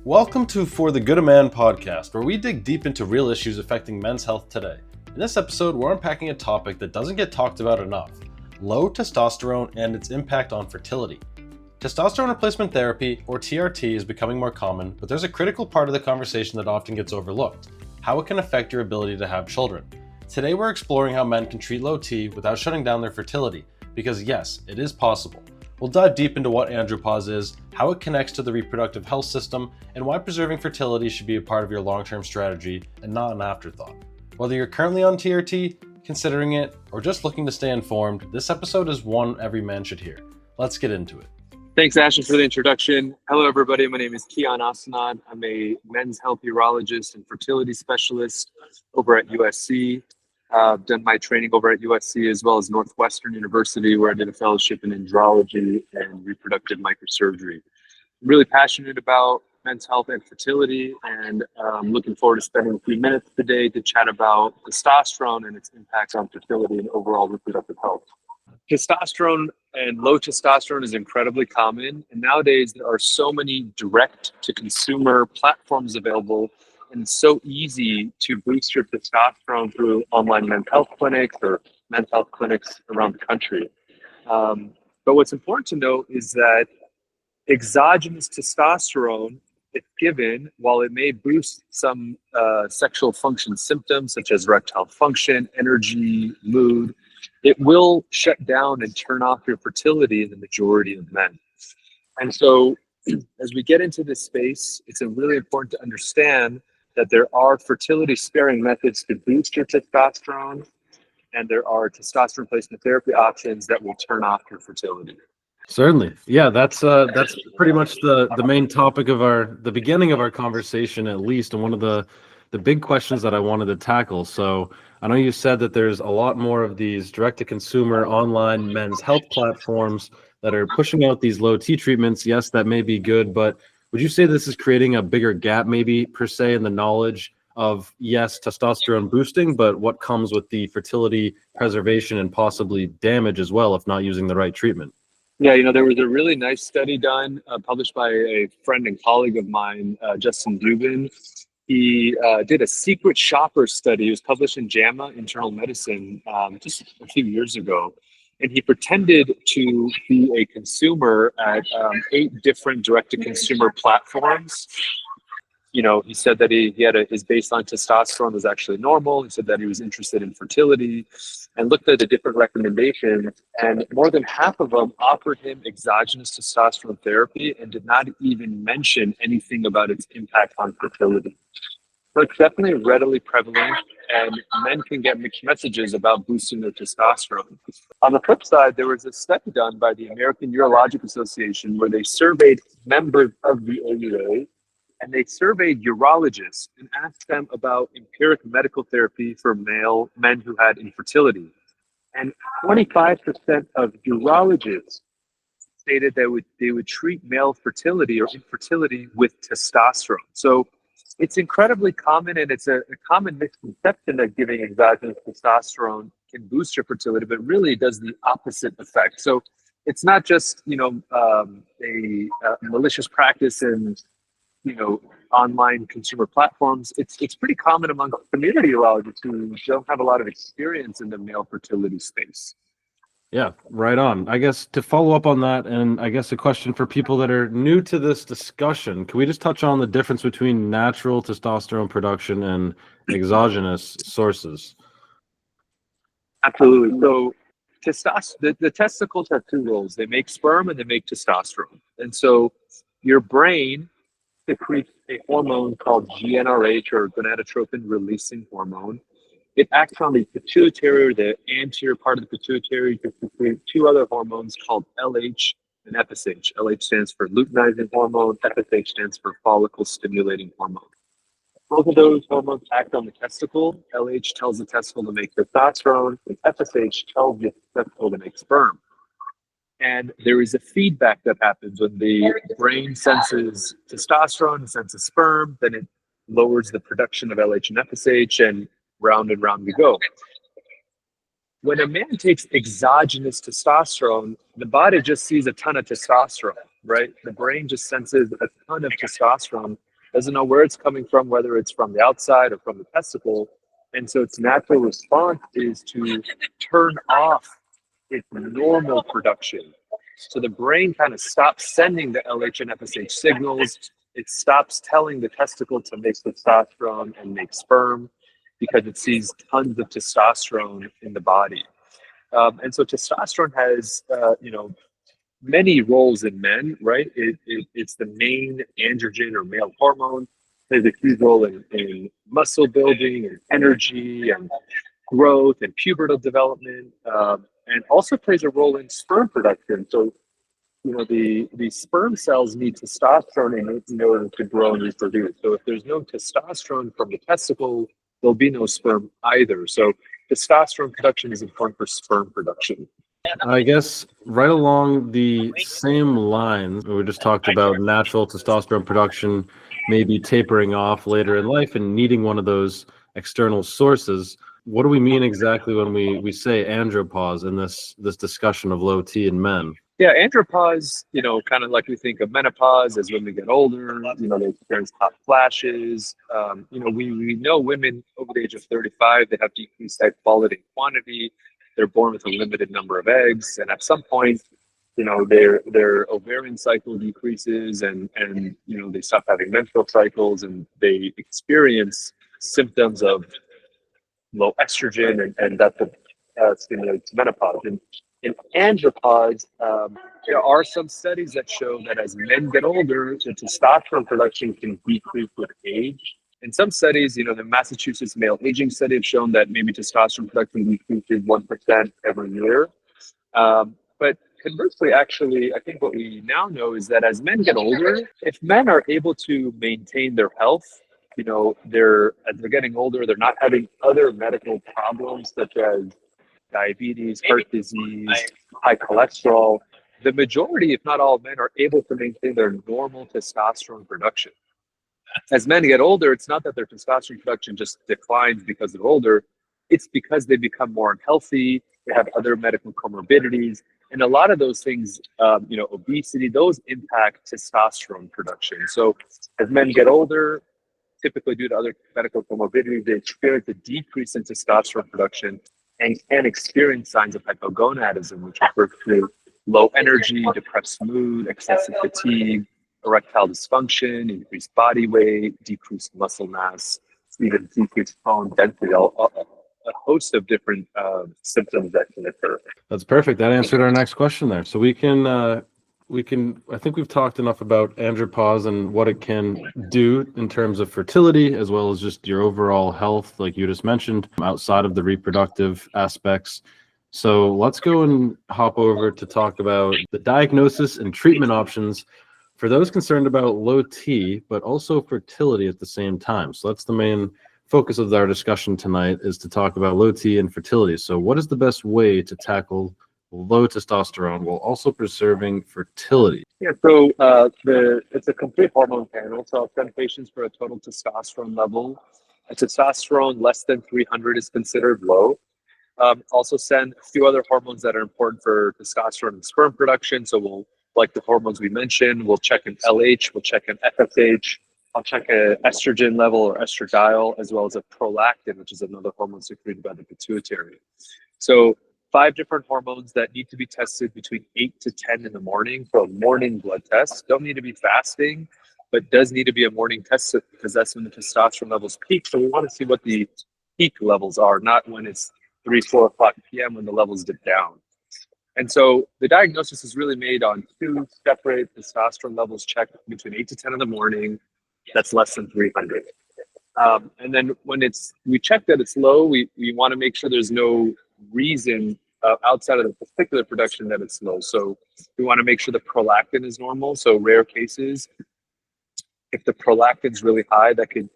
Welcome to For the Good of Man podcast, where we dig deep into real issues affecting men's health today. In this episode, we're unpacking a topic that doesn't get talked about enough: low testosterone and its impact on fertility. Testosterone replacement therapy, or TRT, is becoming more common, but there's a critical part of the conversation that often gets overlooked: how it can affect your ability to have children. Today, we're exploring how men can treat low T without shutting down their fertility, because yes, it is possible. We'll dive deep into what andropause is, how it connects to the reproductive health system, and why preserving fertility should be a part of your long-term strategy and not an afterthought. Whether you're currently on TRT, considering it, or just looking to stay informed, this episode is one every man should hear. Let's get into it. Thanks, Ashton, for the introduction. Hello, everybody. My name is Kian Asanad. I'm a men's health urologist and fertility specialist over at USC. I've done my training over at USC as well as Northwestern University, where I did a fellowship in andrology and reproductive microsurgery. I'm really passionate about men's health and fertility, and I'm looking forward to spending a few minutes today to chat about testosterone and its impacts on fertility and overall reproductive health. Testosterone and low testosterone is incredibly common, and nowadays there are so many direct-to-consumer platforms available, and it's so easy to boost your testosterone through online men's health clinics or men's health clinics around the country. But what's important to note is that exogenous testosterone, if given, while it may boost some sexual function symptoms such as erectile function, energy, mood, it will shut down and turn off your fertility in the majority of men. And so as we get into this space, it's really important to understand that there are fertility sparing methods to boost your testosterone, and there are testosterone replacement therapy options that will turn off your fertility. Certainly. Yeah, that's pretty much the main topic of the beginning of our conversation, at least, and one of the big questions that I wanted to tackle. So I know you said that there's a lot more of these direct-to-consumer online men's health platforms that are pushing out these low T treatments. Yes, that may be good, but would you say this is creating a bigger gap, maybe, per se, in the knowledge of, yes, testosterone boosting, but what comes with the fertility preservation and possibly damage as well if not using the right treatment? Yeah, there was a really nice study done, published by a friend and colleague of mine, Justin Dubin. He did a secret shopper study. It was published in JAMA Internal Medicine just a few years ago. And he pretended to be a consumer at 8 different direct-to-consumer platforms. He said that he had his baseline testosterone was actually normal. He said that he was interested in fertility and looked at the different recommendations. And more than half of them offered him exogenous testosterone therapy and did not even mention anything about its impact on fertility. So it's definitely readily prevalent, and men can get mixed messages about boosting their testosterone. On the flip side, there was a study done by the American Urologic Association where they surveyed members of the AUA, and they surveyed urologists and asked them about empiric medical therapy for men who had infertility. And 25% of urologists stated that they would treat male fertility or infertility with testosterone. So it's incredibly common, and it's a common misconception that giving exogenous testosterone can boost your fertility, but really it does the opposite effect. So it's not just a malicious practice in online consumer platforms. It's pretty common among community urologists who don't have a lot of experience in the male fertility space. Yeah, right on. I guess to follow up on that, and I guess a question for people that are new to this discussion, can we just touch on the difference between natural testosterone production and exogenous sources? Absolutely. So the testicles have 2 roles. They make sperm and they make testosterone. And so your brain secretes a hormone called GnRH, or gonadotropin releasing hormone. It acts on the pituitary, or the anterior part of the pituitary, to secrete 2 other hormones called LH and FSH. LH stands for luteinizing hormone. FSH stands for follicle stimulating hormone. Both of those hormones act on the testicle. LH tells the testicle to make testosterone, and FSH tells the testicle to make sperm. And there is a feedback that happens when the brain senses testosterone and senses sperm, then it lowers the production of LH and FSH, and round we go. When a man takes exogenous testosterone, the body just sees a ton of testosterone, right? The brain just senses a ton of testosterone, doesn't know where it's coming from, whether it's from the outside or from the testicle. And so its natural response is to turn off its normal production. So the brain kind of stops sending the LH and FSH signals. It stops telling the testicle to make testosterone and make sperm because it sees tons of testosterone in the body. And so testosterone has, many roles in men, right? It's the main androgen or male hormone. Plays a huge role in muscle building and energy and growth and pubertal development, and also plays a role in sperm production. So, the sperm cells need testosterone in order to grow and reproduce. So if there's no testosterone from the testicle, there'll be no sperm either. So testosterone production is important for sperm production. I guess right along the same lines, we just talked about natural testosterone production maybe tapering off later in life and needing one of those external sources. What do we mean exactly when we say andropause in this discussion of low T in men? Yeah, andropause, kind of like we think of menopause as when we get older, they experience hot flashes. We know women over the age of 35, they have decreased egg quality and quantity. They're born with a limited number of eggs. And at some point, their ovarian cycle decreases and they stop having menstrual cycles and they experience symptoms of low estrogen and that stimulates menopause. And in andropause, there are some studies that show that as men get older, the testosterone production can decrease with age. In some studies, the Massachusetts male aging study have shown that maybe testosterone production decreases 1% every year. But conversely, actually, I think what we now know is that as men get older, if men are able to maintain their health, as they're getting older, they're not having other medical problems such as diabetes, heart disease, high cholesterol. The majority, if not all men, are able to maintain their normal testosterone production. As men get older, it's not that their testosterone production just declines because they're older. It's because they become more unhealthy. They have other medical comorbidities. And a lot of those things, obesity, those impact testosterone production. So as men get older, typically due to other medical comorbidities, they experience a decrease in testosterone production and can experience signs of hypogonadism, which refers to low energy, depressed mood, excessive fatigue, erectile dysfunction, increased body weight, decreased muscle mass, even decreased bone density, a host of different symptoms that can occur. That's perfect. That answered our next question there. So we can, I think we've talked enough about andropause and what it can do in terms of fertility, as well as just your overall health, like you just mentioned, outside of the reproductive aspects. So let's go and hop over to talk about the diagnosis and treatment options for those concerned about low T, but also fertility at the same time. So that's the main focus of our discussion tonight, is to talk about low T and fertility. So what is the best way to tackle low testosterone while also preserving fertility? Yeah, so it's a complete hormone panel. So I'll send patients for a total testosterone level. A testosterone less than 300 is considered low. Also send a few other hormones that are important for testosterone and sperm production. So we'll, like the hormones we mentioned, we'll check an LH, we'll check an FSH, I'll check an estrogen level or estradiol, as well as a prolactin, which is another hormone secreted by the pituitary. So 5 different hormones that need to be tested between 8 to 10 in the morning for a morning blood test. Don't need to be fasting, but does need to be a morning test because that's when the testosterone levels peak. So we want to see what the peak levels are, not when it's 3, 4 o'clock p.m. when the levels dip down. And so the diagnosis is really made on 2 separate testosterone levels checked between 8 to 10 in the morning. That's less than 300. And then when we check that it's low, we want to make sure there's no reason outside of the particular production that it's low. So we want to make sure the prolactin is normal. So rare cases, if the prolactin is really high, that could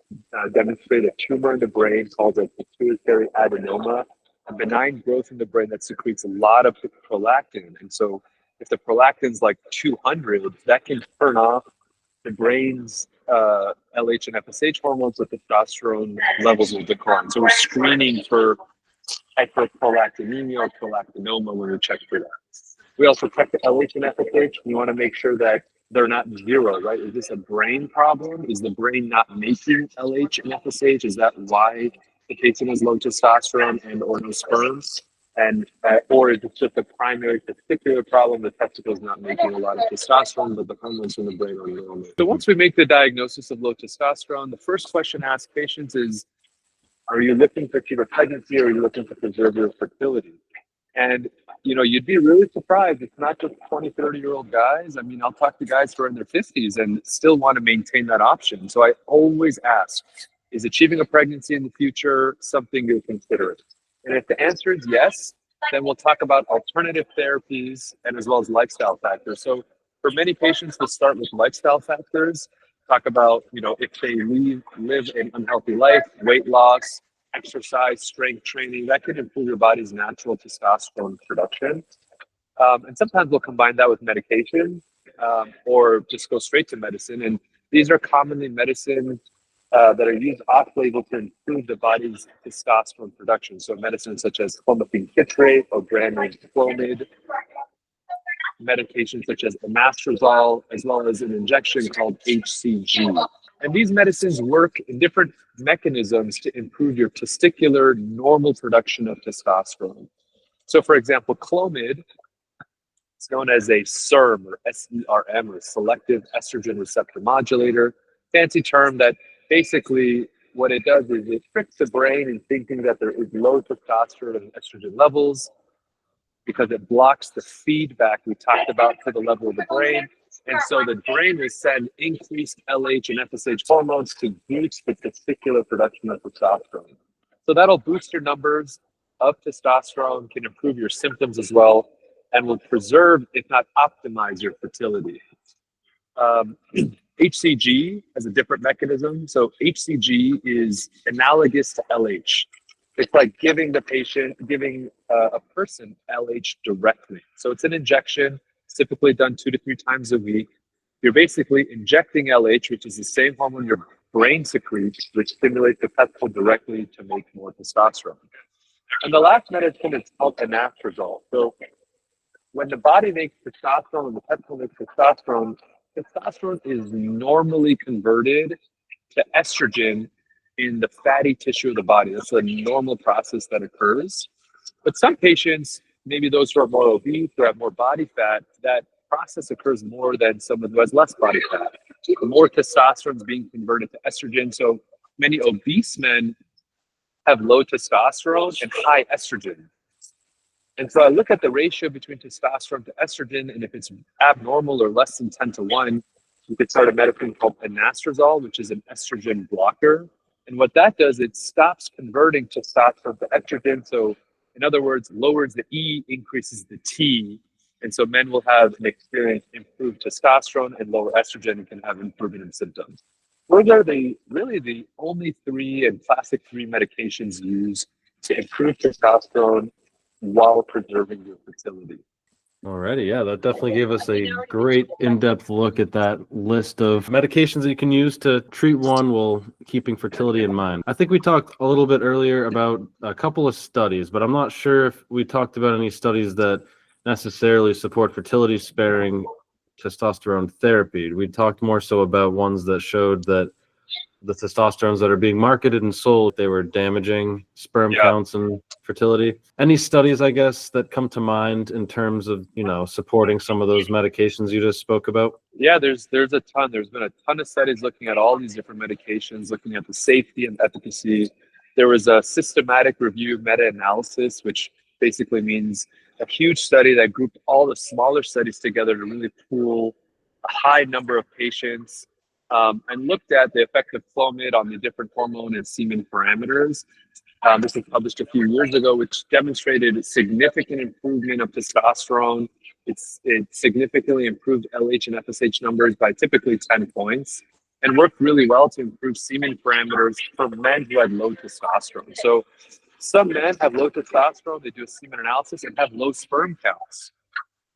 demonstrate a tumor in the brain called a pituitary adenoma, a benign growth in the brain that secretes a lot of prolactin. And so if the prolactin is like 200, that can turn off the brain's LH and FSH hormones, so testosterone levels will decline. So we're screening for hyperprolactinemia or prolactinoma when we check for that. We also check the LH and FSH. We want to make sure that they're not zero, right? Is this a brain problem? Is the brain not making LH and FSH? Is that why the patient has low testosterone and or no sperms? And or is it just a primary testicular problem? The testicle is not making a lot of testosterone, but the hormones in the brain are normal. So once we make the diagnosis of low testosterone, the first question asked patients is, are you looking to achieve a pregnancy or are you looking to preserve your fertility? And, you'd be really surprised. It's not just 20, 30-year-old guys. I mean, I'll talk to guys who are in their 50s and still want to maintain that option. So I always ask, is achieving a pregnancy in the future something you're considering? And if the answer is yes, then we'll talk about alternative therapies and as well as lifestyle factors. So for many patients, we'll start with lifestyle factors, talk about, if they live an unhealthy life, weight loss, exercise, strength training, that can improve your body's natural testosterone production. And sometimes we'll combine that with medication or just go straight to medicine. And these are commonly medicines that are used off-label to improve the body's testosterone production. So medicines such as clomiphene citrate or granulated clomid, medications such as anastrozole, as well as an injection called HCG. And these medicines work in different mechanisms to improve your testicular normal production of testosterone. So for example, clomid, it's known as a SERM or SERM or selective estrogen receptor modulator, fancy term that basically what it does is it tricks the brain in thinking that there is low testosterone and estrogen levels because it blocks the feedback we talked about to the level of the brain. And so the brain will send increased LH and FSH hormones to boost the testicular production of testosterone. So that'll boost your numbers of testosterone, can improve your symptoms as well, and will preserve, if not optimize, your fertility. HCG has a different mechanism. So HCG is analogous to LH. It's like giving a person LH directly. So it's an injection, typically done 2 to 3 times a week. You're basically injecting LH, which is the same hormone your brain secretes, which stimulates the testicle directly to make more testosterone. And the last medicine is called anastrozole. So when the body makes testosterone and the testicle makes testosterone, testosterone is normally converted to estrogen in the fatty tissue of the body. That's a normal process that occurs. But some patients, maybe those who are more obese or have more body fat, that process occurs more than someone who has less body fat. More testosterone is being converted to estrogen. So many obese men have low testosterone and high estrogen. And so I look at the ratio between testosterone to estrogen, and if it's abnormal or less than 10 to 1, you could start a medicine called anastrozole, which is an estrogen blocker. And what that does, it stops converting testosterone to estrogen. So in other words, lowers the E, increases the T. And so men will have an experience improved testosterone and lower estrogen and can have improvement in symptoms. Those are really the only 3 and classic 3 medications used to improve testosterone while preserving your fertility. Alrighty, yeah, that definitely gave us a great in-depth look at that list of medications that you can use to treat one while keeping fertility in mind. I think we talked a little bit earlier about a couple of studies, but I'm not sure if we talked about any studies that necessarily support fertility-sparing testosterone therapy. We talked more so about ones that showed that the testosterones that are being marketed and sold, they were damaging sperm counts and fertility. Any studies, I guess, that come to mind in terms of, supporting some of those medications you just spoke about? Yeah, there's a ton. There's been a ton of studies looking at all these different medications, looking at the safety and efficacy. There was a systematic review meta-analysis, which basically means a huge study that grouped all the smaller studies together to really pool a high number of patients and looked at the effect of clomid on the different hormone and semen parameters. This was published a few years ago, which demonstrated significant improvement of testosterone. It significantly improved LH and FSH numbers by typically 10 points and worked really well to improve semen parameters for men who had low testosterone. So some men have low testosterone, they do a semen analysis and have low sperm counts.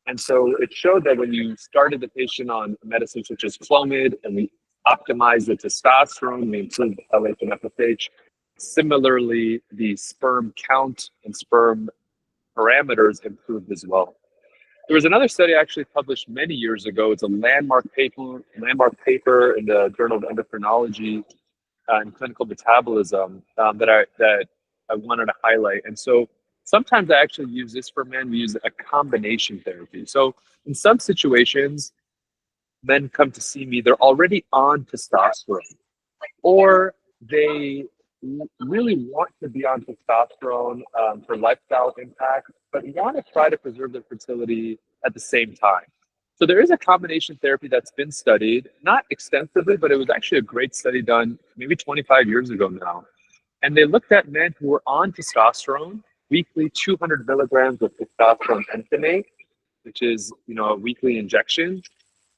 And so it showed that when you started the patient on medicine such as clomid and we optimized the testosterone, we improved LH and FSH. Similarly, the sperm count and sperm parameters improved as well. There was another study I actually published many years ago. It's a landmark paper in the Journal of Endocrinology and Clinical Metabolism that I wanted to highlight. And so sometimes I actually use this for men. We use a combination therapy. So in some situations, men come to see me, they're already on testosterone, or they really want to be on testosterone for lifestyle impact, but want to try to preserve their fertility at the same time. So there is a combination therapy that's been studied, not extensively, but it was actually a great study done maybe 25 years ago now. And they looked at men who were on testosterone, weekly 200 milligrams of testosterone pentamate, which is a weekly injection.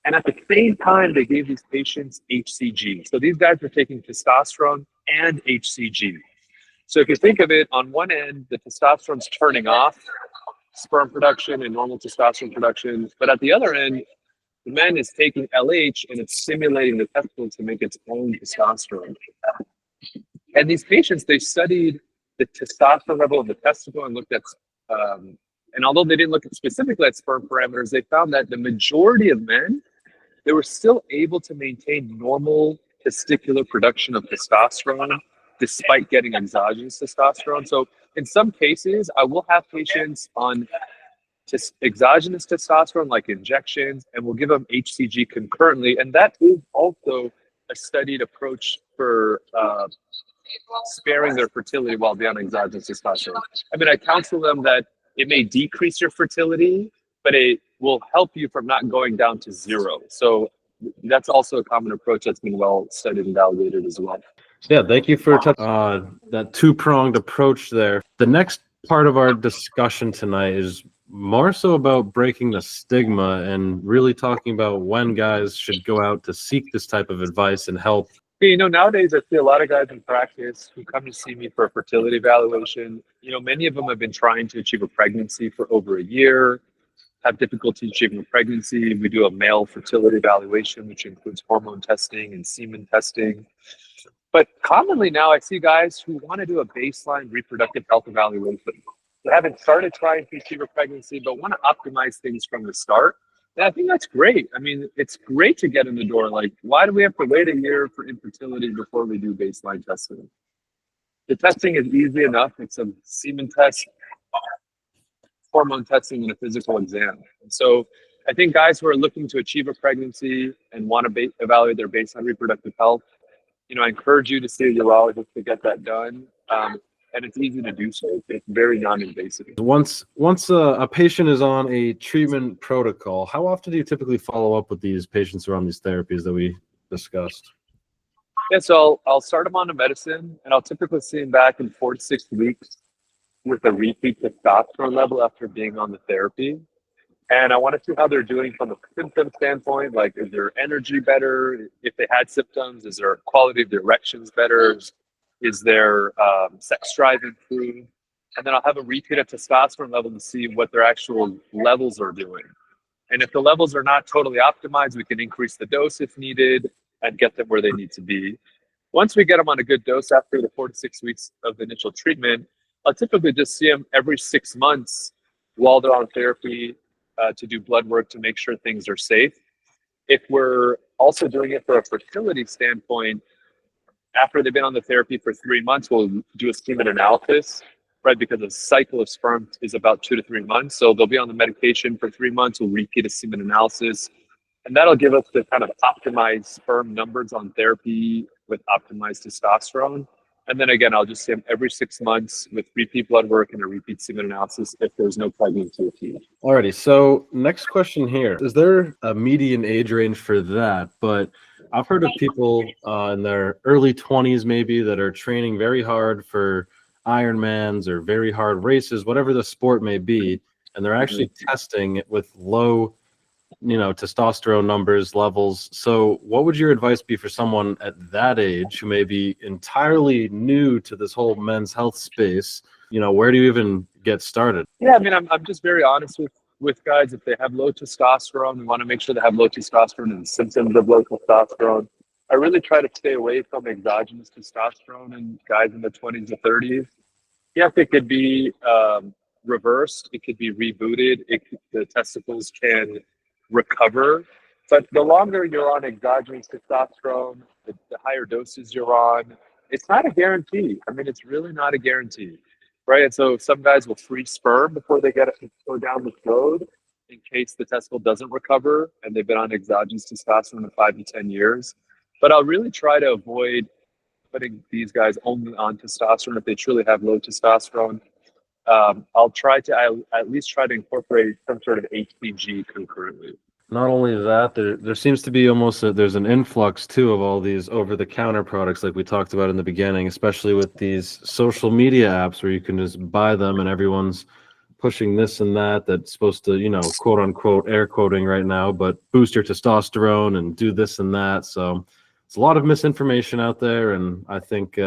And at the same time, they gave these patients HCG. So these guys were taking testosterone and HCG. So if you think of it, on one end, the testosterone's turning off sperm production and normal testosterone production. But at the other end, the man is taking LH and it's stimulating the testicle to make its own testosterone. And these patients, they studied the testosterone level of the testicle and looked at, and although they didn't look at specifically at sperm parameters, they found that the majority of men, they were still able to maintain normal testicular production of testosterone despite getting exogenous testosterone. So in some cases, I will have patients on exogenous testosterone, like injections, and we'll give them HCG concurrently. And that is also a studied approach for sparing their fertility while they're on exogenous testosterone. I mean, I counsel them that it may decrease your fertility, but it will help you from not going down to zero. So that's also a common approach that's been well studied and validated as well. Yeah, thank you for that two-pronged approach there. The next part of our discussion tonight is more so about breaking the stigma and really talking about when guys should go out to seek this type of advice and help. Nowadays I see a lot of guys in practice who come to see me for a fertility evaluation. Many of them have been trying to achieve a pregnancy for over a year, have difficulty achieving a pregnancy. We do a male fertility evaluation, which includes hormone testing and semen testing. But commonly now I see guys who want to do a baseline reproductive health evaluation. They haven't started trying to achieve a pregnancy, but want to optimize things from the start. And I think that's great. I mean, it's great to get in the door. Like, why do we have to wait a year for infertility before we do baseline testing? The testing is easy enough. It's a semen test, hormone testing, and a physical exam. And so I think guys who are looking to achieve a pregnancy and want to evaluate their baseline reproductive health, I encourage you to see a urologist to get that done. And it's easy to do so. It's very non-invasive. Once a patient is on a treatment protocol, how often do you typically follow up with these patients who are on these therapies that we discussed? Yeah, so I'll start them on a medicine, and I'll typically see them back in 4 to 6 weeks with a repeat testosterone level after being on the therapy. And I want to see how they're doing from a symptom standpoint. Like, is their energy better? If they had symptoms, is their quality of their erections better? Is their sex drive improved? And then I'll have a repeat of testosterone level to see what their actual levels are doing. And if the levels are not totally optimized, we can increase the dose if needed and get them where they need to be. Once we get them on a good dose after the 4 to 6 weeks of the initial treatment, I'll typically just see them every 6 months while they're on therapy to do blood work to make sure things are safe. If we're also doing it for a fertility standpoint, after they've been on the therapy for 3 months, we'll do a semen analysis, right? Because the cycle of sperm is about 2 to 3 months. So they'll be on the medication for 3 months. We'll repeat a semen analysis. And that'll give us the kind of optimized sperm numbers on therapy with optimized testosterone. And then again, I'll just see them every 6 months with repeat blood work and a repeat semen analysis if there's no pregnancy achieved. Alrighty, so next question here. Is there a median age range for that? But I've heard of people in their early 20s maybe that are training very hard for Ironmans or very hard races, whatever the sport may be, and they're actually testing with low testosterone numbers, levels. So what would your advice be for someone at that age who may be entirely new to this whole men's health space? Where do you even get started? Yeah, I mean, I'm just very honest with guys. If they have low testosterone, we want to make sure they have low testosterone and symptoms of low testosterone. I really try to stay away from exogenous testosterone in guys in their 20s to 30s. Yes, it could be reversed. It could be rebooted. The testicles can recover. But the longer you're on exogenous testosterone, the higher doses you're on, it's not a guarantee. I mean, it's really not a guarantee, right? And so some guys will freeze sperm before they go down this road in case the testicle doesn't recover and they've been on exogenous testosterone for 5 to 10 years. But I'll really try to avoid putting these guys only on testosterone if they truly have low testosterone. I'll at least try to incorporate some sort of HCG concurrently. Not only that, there seems to be there's an influx too of all these over-the-counter products like we talked about in the beginning, especially with these social media apps where you can just buy them and everyone's pushing this and that's supposed to, quote unquote, air quoting right now, but boost your testosterone and do this and that. So it's a lot of misinformation out there. And I think,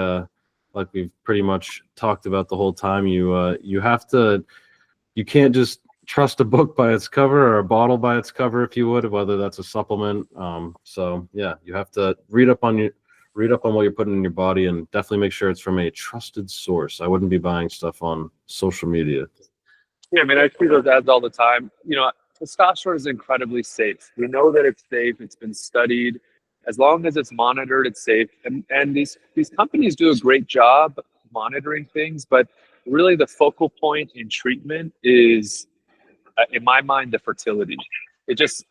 like we've pretty much talked about the whole time, you can't just trust a book by its cover or a bottle by its cover, if you would, whether that's a supplement. So yeah, you have to read up on what you're putting in your body and definitely make sure it's from a trusted source. I wouldn't be buying stuff on social media. Yeah, I mean, I see those ads all the time. Testosterone is incredibly safe. We know that it's safe. It's been studied. As long as it's monitored, it's safe. And these companies do a great job monitoring things, but really the focal point in treatment is, in my mind, the fertility. It's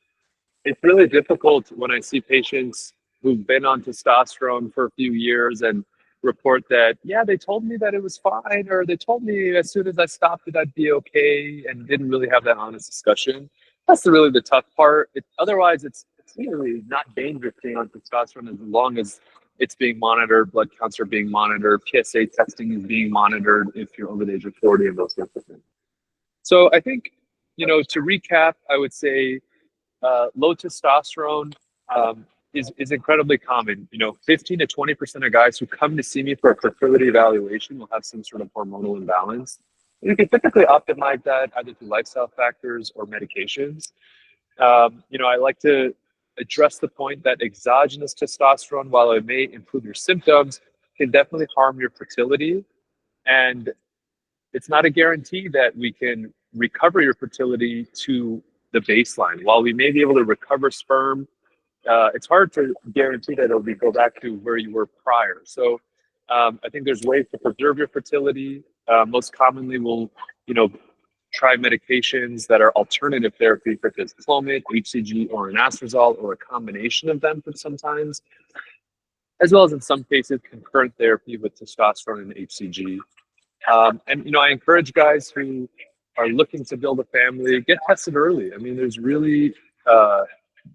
really difficult when I see patients who've been on testosterone for a few years and report that, yeah, they told me that it was fine, or they told me as soon as I stopped it, I'd be okay, and didn't really have that honest discussion. That's really the tough part. Otherwise, it's really not dangerous being on testosterone as long as it's being monitored, blood counts are being monitored, PSA testing is being monitored if you're over the age of 40 and those sorts of things. So I think, to recap, I would say low testosterone is incredibly common. 15 to 20% of guys who come to see me for a fertility evaluation will have some sort of hormonal imbalance. You can typically optimize that either through lifestyle factors or medications. I like to address the point that exogenous testosterone, while it may improve your symptoms, can definitely harm your fertility. And it's not a guarantee that we can recover your fertility to the baseline. While we may be able to recover sperm, it's hard to guarantee that it'll go back to where you were prior. So I think there's ways to preserve your fertility. Most commonly, we'll, try medications that are alternative therapy, such as clomid, HCG, or anastrozole, or a combination of them for sometimes, as well as in some cases, concurrent therapy with testosterone and HCG. I encourage guys who are looking to build a family, get tested early. I mean, there's really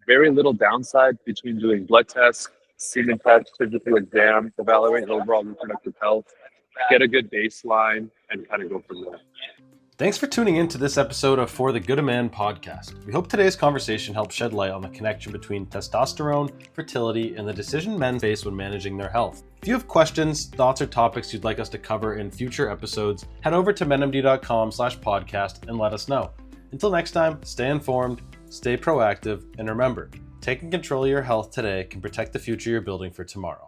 very little downside between doing blood tests, semen tests, physical exam, evaluate overall reproductive health, get a good baseline, and kind of go from there. Thanks for tuning in to this episode of For the Good of Man podcast. We hope today's conversation helps shed light on the connection between testosterone, fertility, and the decision men face when managing their health. If you have questions, thoughts, or topics you'd like us to cover in future episodes, head over to menmd.com/podcast and let us know. Until next time, stay informed, stay proactive, and remember, taking control of your health today can protect the future you're building for tomorrow.